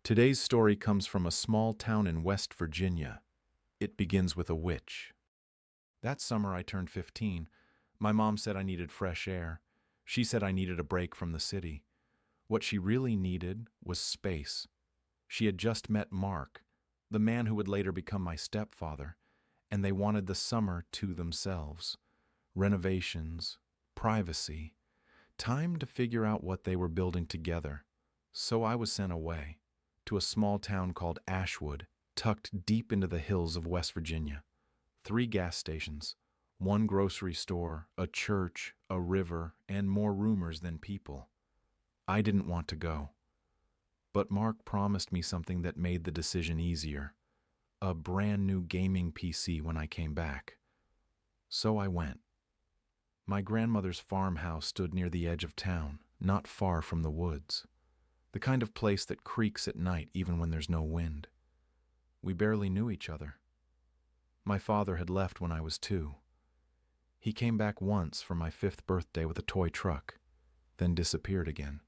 Today's story comes from a small town in West Virginia. It begins with a witch. That summer I turned 15. My mom said I needed fresh air. She said I needed a break from the city. What she really needed was space. She had just met Mark, the man who would later become my stepfather, and they wanted the summer to themselves. Renovations, privacy, time to figure out what they were building together. So I was sent away to a small town called Ashwood, tucked deep into the hills of West Virginia. 3 gas stations, 1 grocery store, a church, a river, and more rumors than people. I didn't want to go. But Mark promised me something that made the decision easier. A brand new gaming PC when I came back. So I went. My grandmother's farmhouse stood near the edge of town, not far from the woods. The kind of place that creaks at night even when there's no wind. We barely knew each other. My father had left when I was 2. He came back once for my 5th birthday with a toy truck, then disappeared again.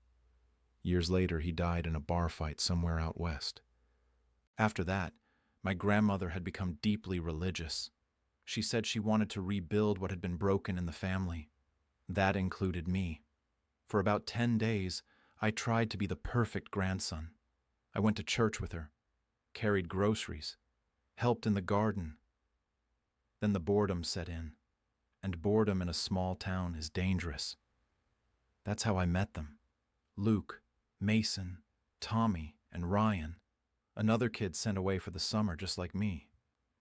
Years later, he died in a bar fight somewhere out west. After that, my grandmother had become deeply religious. She said she wanted to rebuild what had been broken in the family. That included me. For about 10 days, I tried to be the perfect grandson. I went to church with her, carried groceries, helped in the garden. Then the boredom set in, and boredom in a small town is dangerous. That's how I met them. Luke, Mason, Tommy, and Ryan, another kid sent away for the summer just like me.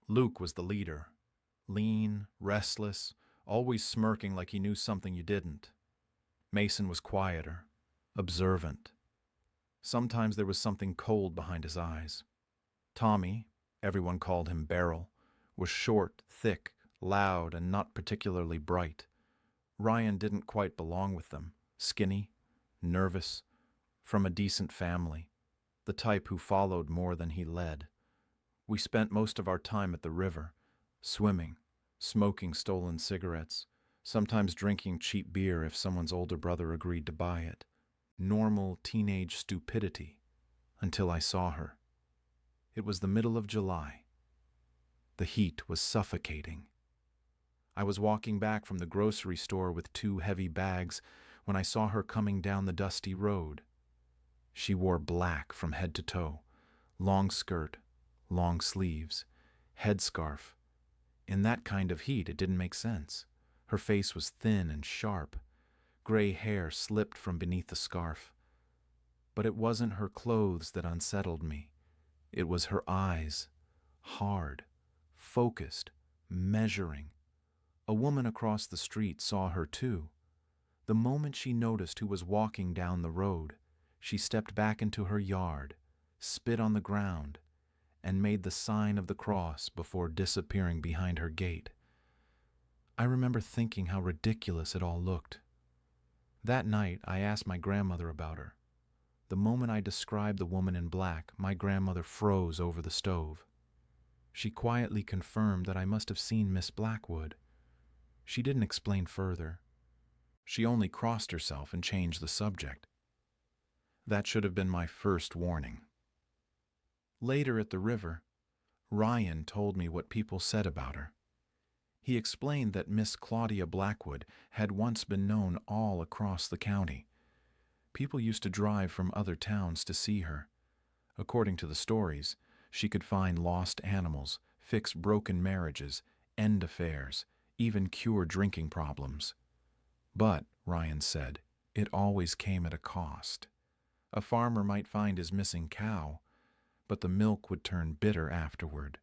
Luke was the leader, lean, restless, always smirking like he knew something you didn't. Mason was quieter, observant. Sometimes there was something cold behind his eyes. Tommy, everyone called him Beryl, was short, thick, loud, and not particularly bright. Ryan didn't quite belong with them, skinny, nervous, from a decent family, the type who followed more than he led. We spent most of our time at the river, swimming, smoking stolen cigarettes, sometimes drinking cheap beer if someone's older brother agreed to buy it. Normal teenage stupidity, until I saw her. It was the middle of July. The heat was suffocating. I was walking back from the grocery store with 2 heavy bags when I saw her coming down the dusty road. She wore black from head to toe, long skirt, long sleeves, headscarf. In that kind of heat, it didn't make sense. Her face was thin and sharp. Gray hair slipped from beneath the scarf. But it wasn't her clothes that unsettled me. It was her eyes, hard, focused, measuring. A woman across the street saw her too. The moment she noticed who was walking down the road, she stepped back into her yard, spit on the ground, and made the sign of the cross before disappearing behind her gate. I remember thinking how ridiculous it all looked. That night, I asked my grandmother about her. The moment I described the woman in black, my grandmother froze over the stove. She quietly confirmed that I must have seen Miss Blackwood. She didn't explain further. She only crossed herself and changed the subject. That should have been my first warning. Later at the river, Ryan told me what people said about her. He explained that Miss Claudia Blackwood had once been known all across the county. People used to drive from other towns to see her. According to the stories, she could find lost animals, fix broken marriages, end affairs, even cure drinking problems. But, Ryan said, it always came at a cost. A farmer might find his missing cow, but the milk would turn bitter afterward.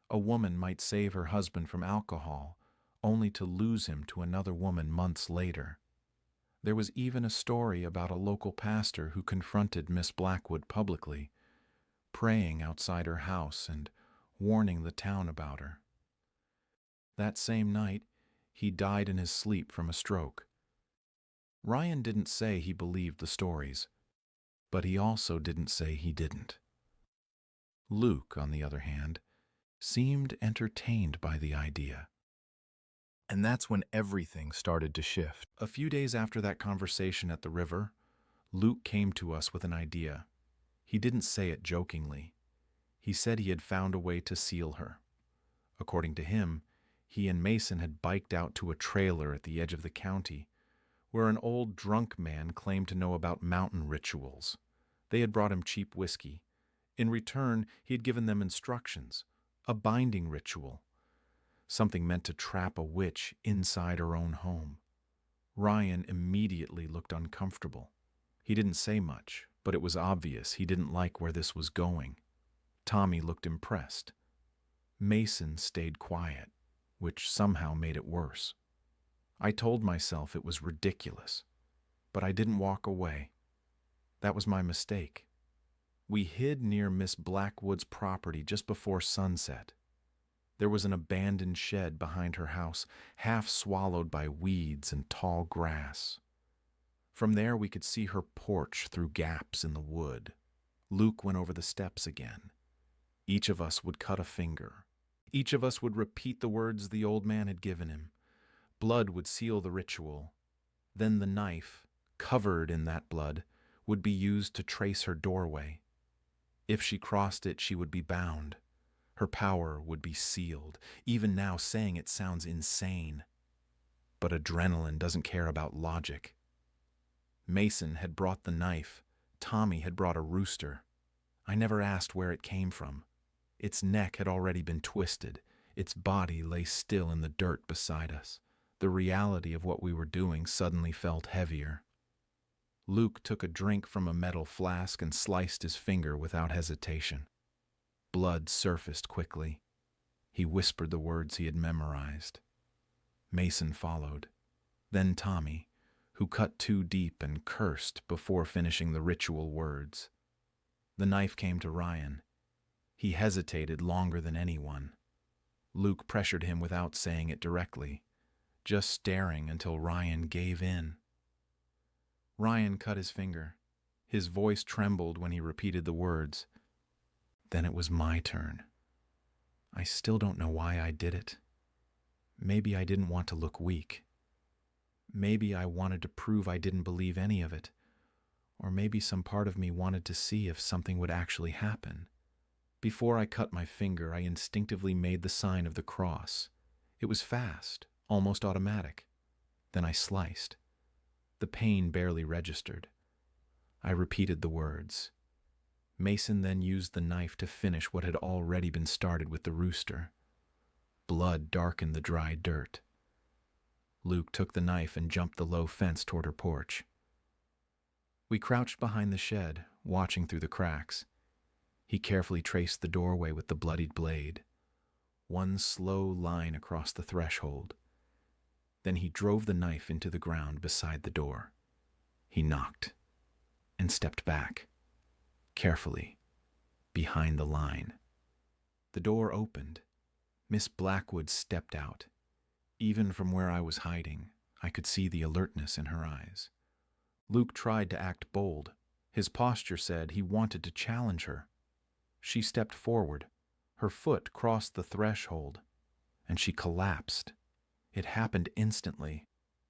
A woman might save her husband from alcohol, only to lose him to another woman months later. There was even a story about a local pastor who confronted Miss Blackwood publicly, praying outside her house and warning the town about her. That same night, he died in his sleep from a stroke. Ryan didn't say he believed the stories, but he also didn't say he didn't. Luke, on the other hand, seemed entertained by the idea. And that's when everything started to shift. A few days after that conversation at the river, Luke came to us with an idea. He didn't say it jokingly. He said he had found a way to seal her. According to him, he and Mason had biked out to a trailer at the edge of the county, where an old drunk man claimed to know about mountain rituals. They had brought him cheap whiskey. In return, he had given them instructions, a binding ritual, something meant to trap a witch inside her own home. Ryan immediately looked uncomfortable. He didn't say much, but it was obvious he didn't like where this was going. Tommy looked impressed. Mason stayed quiet, which somehow made it worse. I told myself it was ridiculous, but I didn't walk away. That was my mistake. We hid near Miss Blackwood's property just before sunset. There was an abandoned shed behind her house, half swallowed by weeds and tall grass. From there we could see her porch through gaps in the wood. Luke went over the steps again. Each of us would cut a finger. Each of us would repeat the words the old man had given him. Blood would seal the ritual. Then the knife, covered in that blood, would be used to trace her doorway. If she crossed it, she would be bound. Her power would be sealed. Even now, saying it sounds insane. But adrenaline doesn't care about logic. Mason had brought the knife. Tommy had brought a rooster. I never asked where it came from. Its neck had already been twisted. Its body lay still in the dirt beside us. The reality of what we were doing suddenly felt heavier. Luke took a drink from a metal flask and sliced his finger without hesitation. Blood surfaced quickly. He whispered the words he had memorized. Mason followed. Then Tommy, who cut too deep and cursed before finishing the ritual words. The knife came to Ryan. He hesitated longer than anyone. Luke pressured him without saying it directly, just staring until Ryan gave in. Ryan cut his finger. His voice trembled when he repeated the words. Then it was my turn. I still don't know why I did it. Maybe I didn't want to look weak. Maybe I wanted to prove I didn't believe any of it. Or maybe some part of me wanted to see if something would actually happen. Before I cut my finger, I instinctively made the sign of the cross. It was fast, almost automatic. Then I sliced. The pain barely registered. I repeated the words. Mason then used the knife to finish what had already been started with the rooster. Blood darkened the dry dirt. Luke took the knife and jumped the low fence toward her porch. We crouched behind the shed, watching through the cracks. He carefully traced the doorway with the bloodied blade. One slow line across the threshold. Then he drove the knife into the ground beside the door. He knocked and stepped back, carefully, behind the line. The door opened. Miss Blackwood stepped out. Even from where I was hiding, I could see the alertness in her eyes. Luke tried to act bold. His posture said he wanted to challenge her. She stepped forward. Her foot crossed the threshold, and she collapsed. It happened instantly,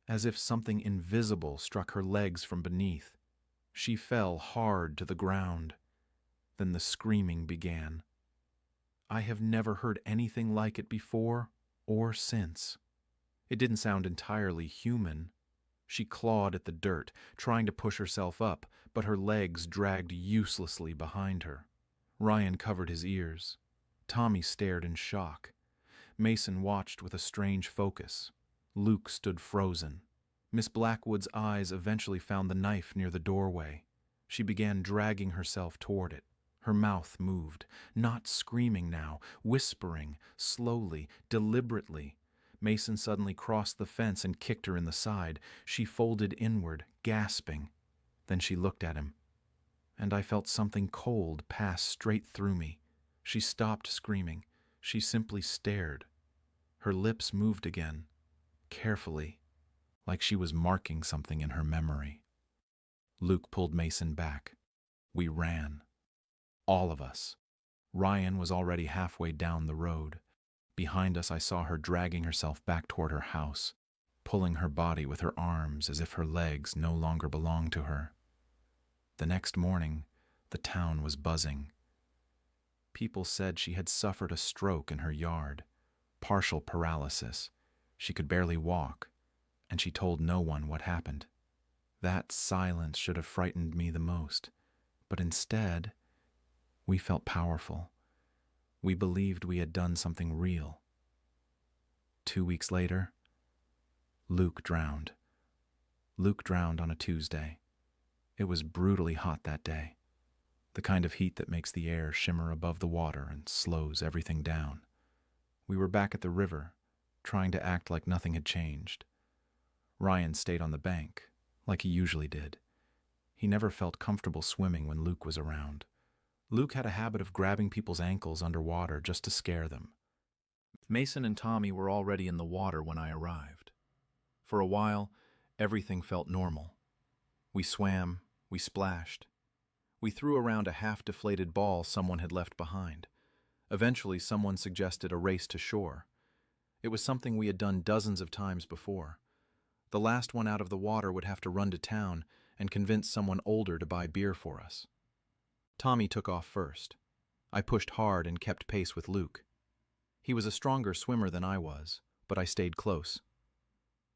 as if something invisible struck her legs from beneath. She fell hard to the ground. Then the screaming began. I have never heard anything like it before or since. It didn't sound entirely human. She clawed at the dirt, trying to push herself up, but her legs dragged uselessly behind her. Ryan covered his ears. Tommy stared in shock. Mason watched with a strange focus. Luke stood frozen. Miss Blackwood's eyes eventually found the knife near the doorway. She began dragging herself toward it. Her mouth moved, not screaming now, whispering, slowly, deliberately. Mason suddenly crossed the fence and kicked her in the side. She folded inward, gasping. Then she looked at him, and I felt something cold pass straight through me. She stopped screaming. She simply stared. Her lips moved again, carefully, like she was marking something in her memory. Luke pulled Mason back. We ran. All of us. Ryan was already halfway down the road. Behind us, I saw her dragging herself back toward her house, pulling her body with her arms as if her legs no longer belonged to her. The next morning, The town was buzzing. People said she had suffered a stroke in her yard, partial paralysis. She could barely walk, and she told no one what happened. That silence should have frightened me the most, but instead, we felt powerful. We believed we had done something real. 2 weeks later, Luke drowned. Luke drowned on a Tuesday. It was brutally hot that day, the kind of heat that makes the air shimmer above the water and slows everything down. We were back at the river, trying to act like nothing had changed. Ryan stayed on the bank, like he usually did. He never felt comfortable swimming when Luke was around. Luke had a habit of grabbing people's ankles underwater just to scare them. Mason and Tommy were already in the water when I arrived. For a while, everything felt normal. We swam, we splashed. We threw around a half-deflated ball someone had left behind. Eventually, someone suggested a race to shore. It was something we had done dozens of times before. The last one out of the water would have to run to town and convince someone older to buy beer for us. Tommy took off first. I pushed hard and kept pace with Luke. He was a stronger swimmer than I was, but I stayed close.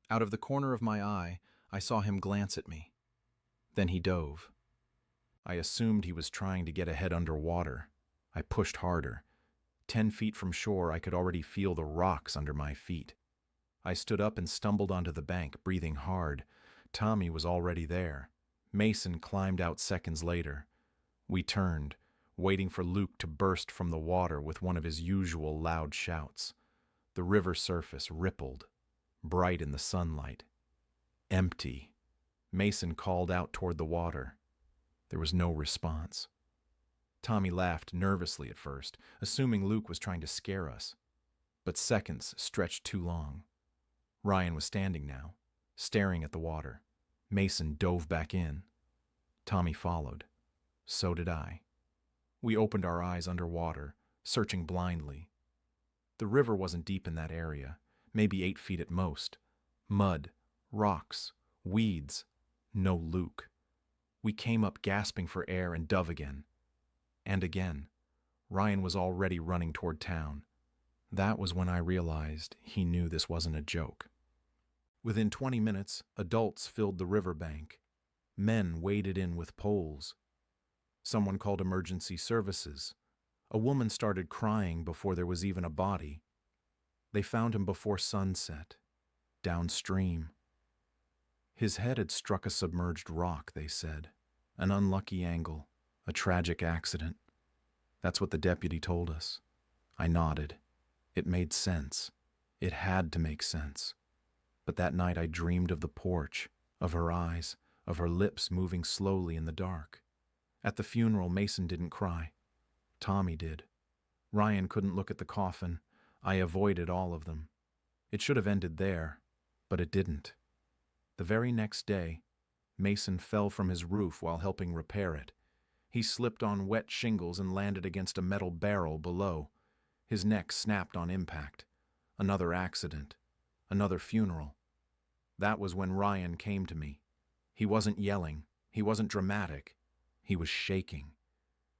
Out of the corner of my eye, I saw him glance at me. Then he dove. I assumed he was trying to get ahead underwater. I pushed harder. 10 feet from shore, I could already feel the rocks under my feet. I stood up and stumbled onto the bank, breathing hard. Tommy was already there. Mason climbed out seconds later. We turned, waiting for Luke to burst from the water with one of his usual loud shouts. The river surface rippled, bright in the sunlight. Empty. Mason called out toward the water. There was no response. Tommy laughed nervously at first, assuming Luke was trying to scare us. But seconds stretched too long. Ryan was standing now, staring at the water. Mason dove back in. Tommy followed. So did I. We opened our eyes underwater, searching blindly. The river wasn't deep in that area, maybe 8 feet at most. Mud, rocks, weeds. No Luke. We came up gasping for air and dove again. And again. Ryan was already running toward town. That was when I realized he knew this wasn't a joke. Within 20 minutes, adults filled the riverbank. Men waded in with poles. Someone called emergency services. A woman started crying before there was even a body. They found him before sunset, downstream. His head had struck a submerged rock, they said. An unlucky angle, a tragic accident. That's what the deputy told us. I nodded. It made sense. It had to make sense. But that night I dreamed of the porch, of her eyes, of her lips moving slowly in the dark. At the funeral, Mason didn't cry. Tommy did. Ryan couldn't look at the coffin. I avoided all of them. It should have ended there, but it didn't. The very next day, Mason fell from his roof while helping repair it. He slipped on wet shingles and landed against a metal barrel below. His neck snapped on impact. Another accident. Another funeral. That was when Ryan came to me. He wasn't yelling. He wasn't dramatic. He was shaking.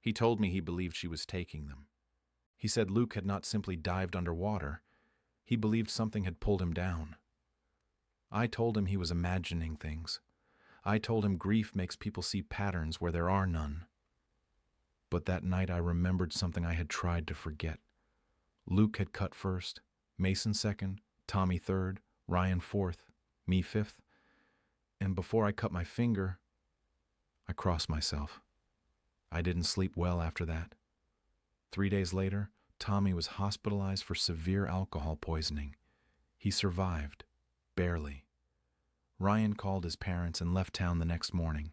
He told me he believed she was taking them. He said Luke had not simply dived underwater. He believed something had pulled him down. I told him he was imagining things. I told him grief makes people see patterns where there are none. But that night I remembered something I had tried to forget. Luke had cut first, Mason second, Tommy third, Ryan fourth, me fifth. And before I cut my finger, I crossed myself. I didn't sleep well after that. 3 days later, Tommy was hospitalized for severe alcohol poisoning. He survived. Barely. Ryan called his parents and left town the next morning.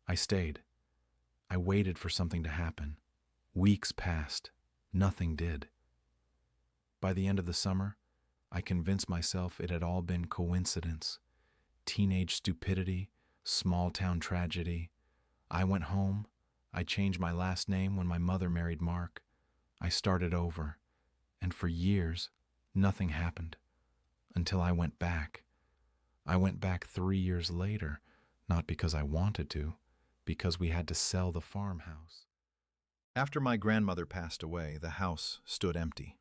I stayed. I waited for something to happen. Weeks passed. Nothing did. By the end of the summer, I convinced myself it had all been coincidence. Teenage stupidity, small-town tragedy. I went home. I changed my last name when my mother married Mark. I started over. And for years, nothing happened. Until I went back. I went back 3 years later, not because I wanted to, because we had to sell the farmhouse. After my grandmother passed away, the house stood empty.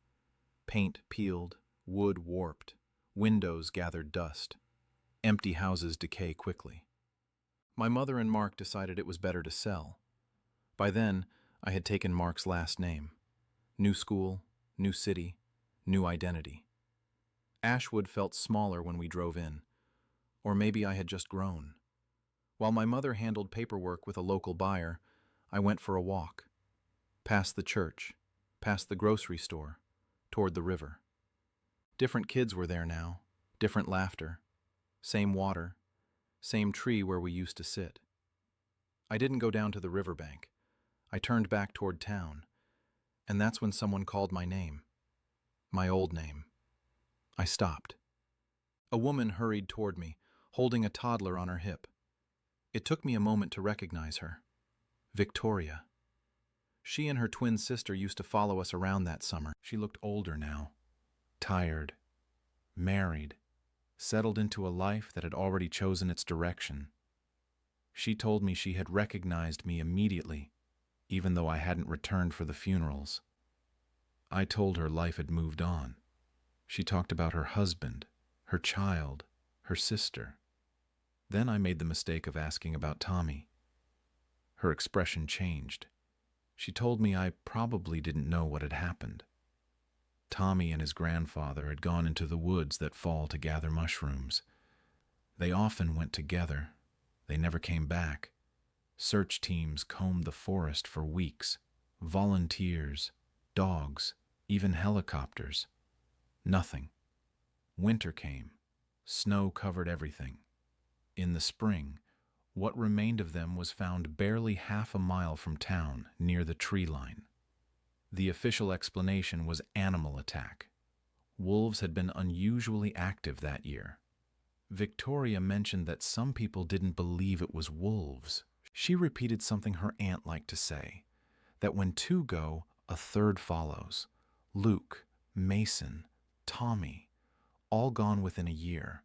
Paint peeled, wood warped, windows gathered dust. Empty houses decay quickly. My mother and Mark decided it was better to sell. By then, I had taken Mark's last name. New school, new city, new identity. Ashwood felt smaller when we drove in. Or maybe I had just grown. While my mother handled paperwork with a local buyer, I went for a walk. Past the church, past the grocery store, toward the river. Different kids were there now, different laughter, same water, same tree where we used to sit. I didn't go down to the riverbank. I turned back toward town, and that's when someone called my name. My old name. I stopped. A woman hurried toward me, holding a toddler on her hip. It took me a moment to recognize her. Victoria. She and her twin sister used to follow us around that summer. She looked older now, tired, married, settled into a life that had already chosen its direction. She told me she had recognized me immediately, even though I hadn't returned for the funerals. I told her life had moved on. She talked about her husband, her child, her sister. Then I made the mistake of asking about Tommy. Her expression changed. She told me I probably didn't know what had happened. Tommy and his grandfather had gone into the woods that fall to gather mushrooms. They often went together. They never came back. Search teams combed the forest for weeks. Volunteers, dogs, even helicopters. Nothing. Winter came. Snow covered everything. In the spring, what remained of them was found barely half a mile from town, near the tree line. The official explanation was animal attack. Wolves had been unusually active that year. Victoria mentioned that some people didn't believe it was wolves. She repeated something her aunt liked to say, that when two go, a third follows. Luke, Mason, Tommy, all gone within a year.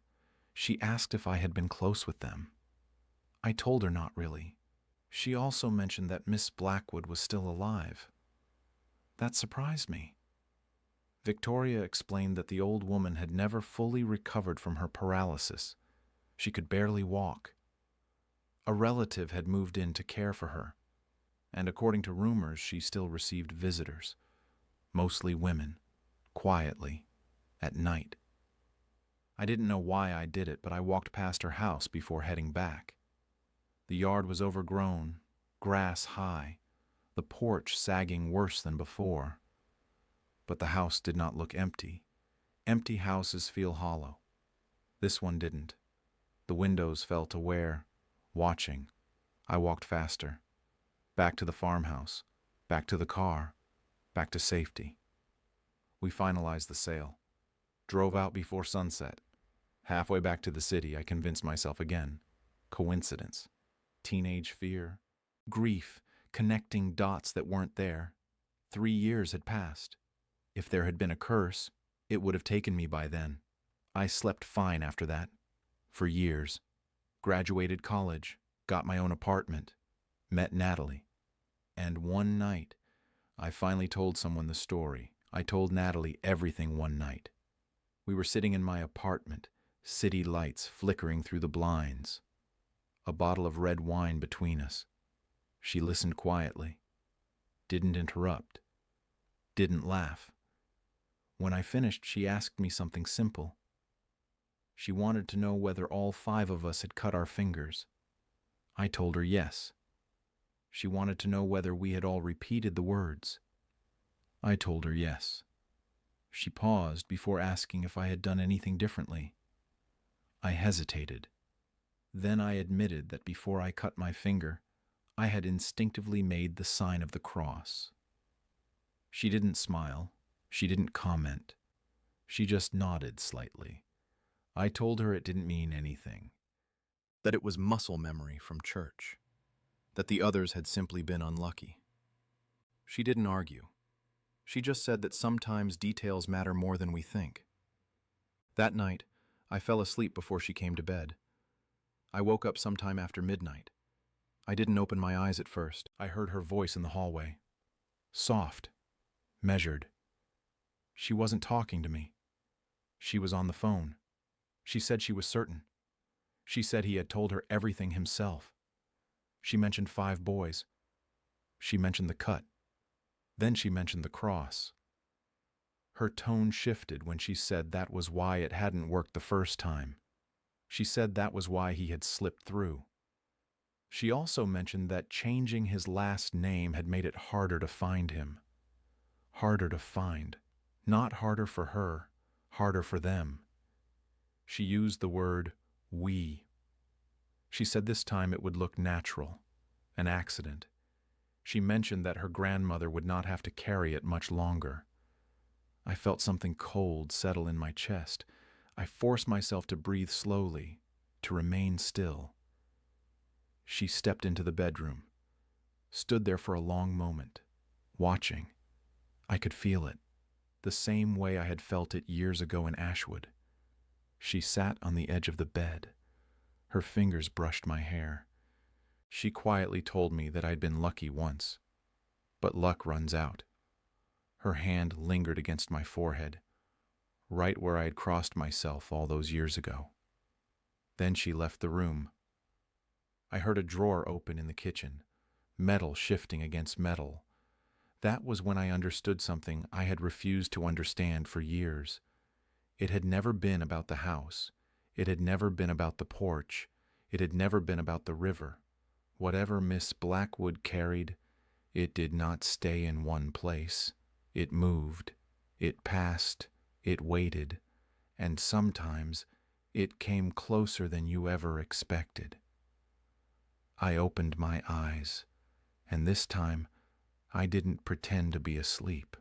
She asked if I had been close with them. I told her not really. She also mentioned that Miss Blackwood was still alive. That surprised me. Victoria explained that the old woman had never fully recovered from her paralysis. She could barely walk. A relative had moved in to care for her, and according to rumors, she still received visitors, mostly women, quietly, at night. I didn't know why I did it, but I walked past her house before heading back. The yard was overgrown, grass high, the porch sagging worse than before. But the house did not look empty. Empty houses feel hollow. This one didn't. The windows felt aware, watching. I walked faster. Back to the farmhouse, back to the car, back to safety. We finalized the sale. Drove out before sunset. Halfway back to the city, I convinced myself again. Coincidence. Teenage fear. Grief, connecting dots that weren't there. 3 years had passed. If there had been a curse, it would have taken me by then. I slept fine after that. For years. Graduated college, got my own apartment, met Natalie. And one night, I finally told someone the story. I told Natalie everything one night. We were sitting in my apartment, city lights flickering through the blinds. A bottle of red wine between us. She listened quietly. Didn't interrupt. Didn't laugh. When I finished, she asked me something simple. She wanted to know whether all 5 of us had cut our fingers. I told her yes. She wanted to know whether we had all repeated the words. I told her yes. She paused before asking if I had done anything differently. I hesitated. Then I admitted that before I cut my finger, I had instinctively made the sign of the cross. She didn't smile. She didn't comment. She just nodded slightly. I told her it didn't mean anything. That it was muscle memory from church. That the others had simply been unlucky. She didn't argue. She just said that sometimes details matter more than we think. That night, I fell asleep before she came to bed. I woke up sometime after midnight. I didn't open my eyes at first. I heard her voice in the hallway. Soft, measured. She wasn't talking to me. She was on the phone. She said she was certain. She said he had told her everything himself. She mentioned 5 boys. She mentioned the cut. Then she mentioned the cross. Her tone shifted when she said that was why it hadn't worked the first time. She said that was why he had slipped through. She also mentioned that changing his last name had made it harder to find him. Harder to find. Not harder for her, harder for them. She used the word we. She said this time it would look natural, an accident. She mentioned that her grandmother would not have to carry it much longer. I felt something cold settle in my chest. I forced myself to breathe slowly, to remain still. She stepped into the bedroom, stood there for a long moment, watching. I could feel it, the same way I had felt it years ago in Ashwood. She sat on the edge of the bed. Her fingers brushed my hair. She quietly told me that I'd been lucky once, but luck runs out. Her hand lingered against my forehead, right where I had crossed myself all those years ago. Then she left the room. I heard a drawer open in the kitchen, metal shifting against metal. That was when I understood something I had refused to understand for years. It had never been about the house. It had never been about the porch. It had never been about the river. Whatever Miss Blackwood carried, it did not stay in one place. It moved, it passed, it waited, and sometimes it came closer than you ever expected. I opened my eyes, and this time I didn't pretend to be asleep.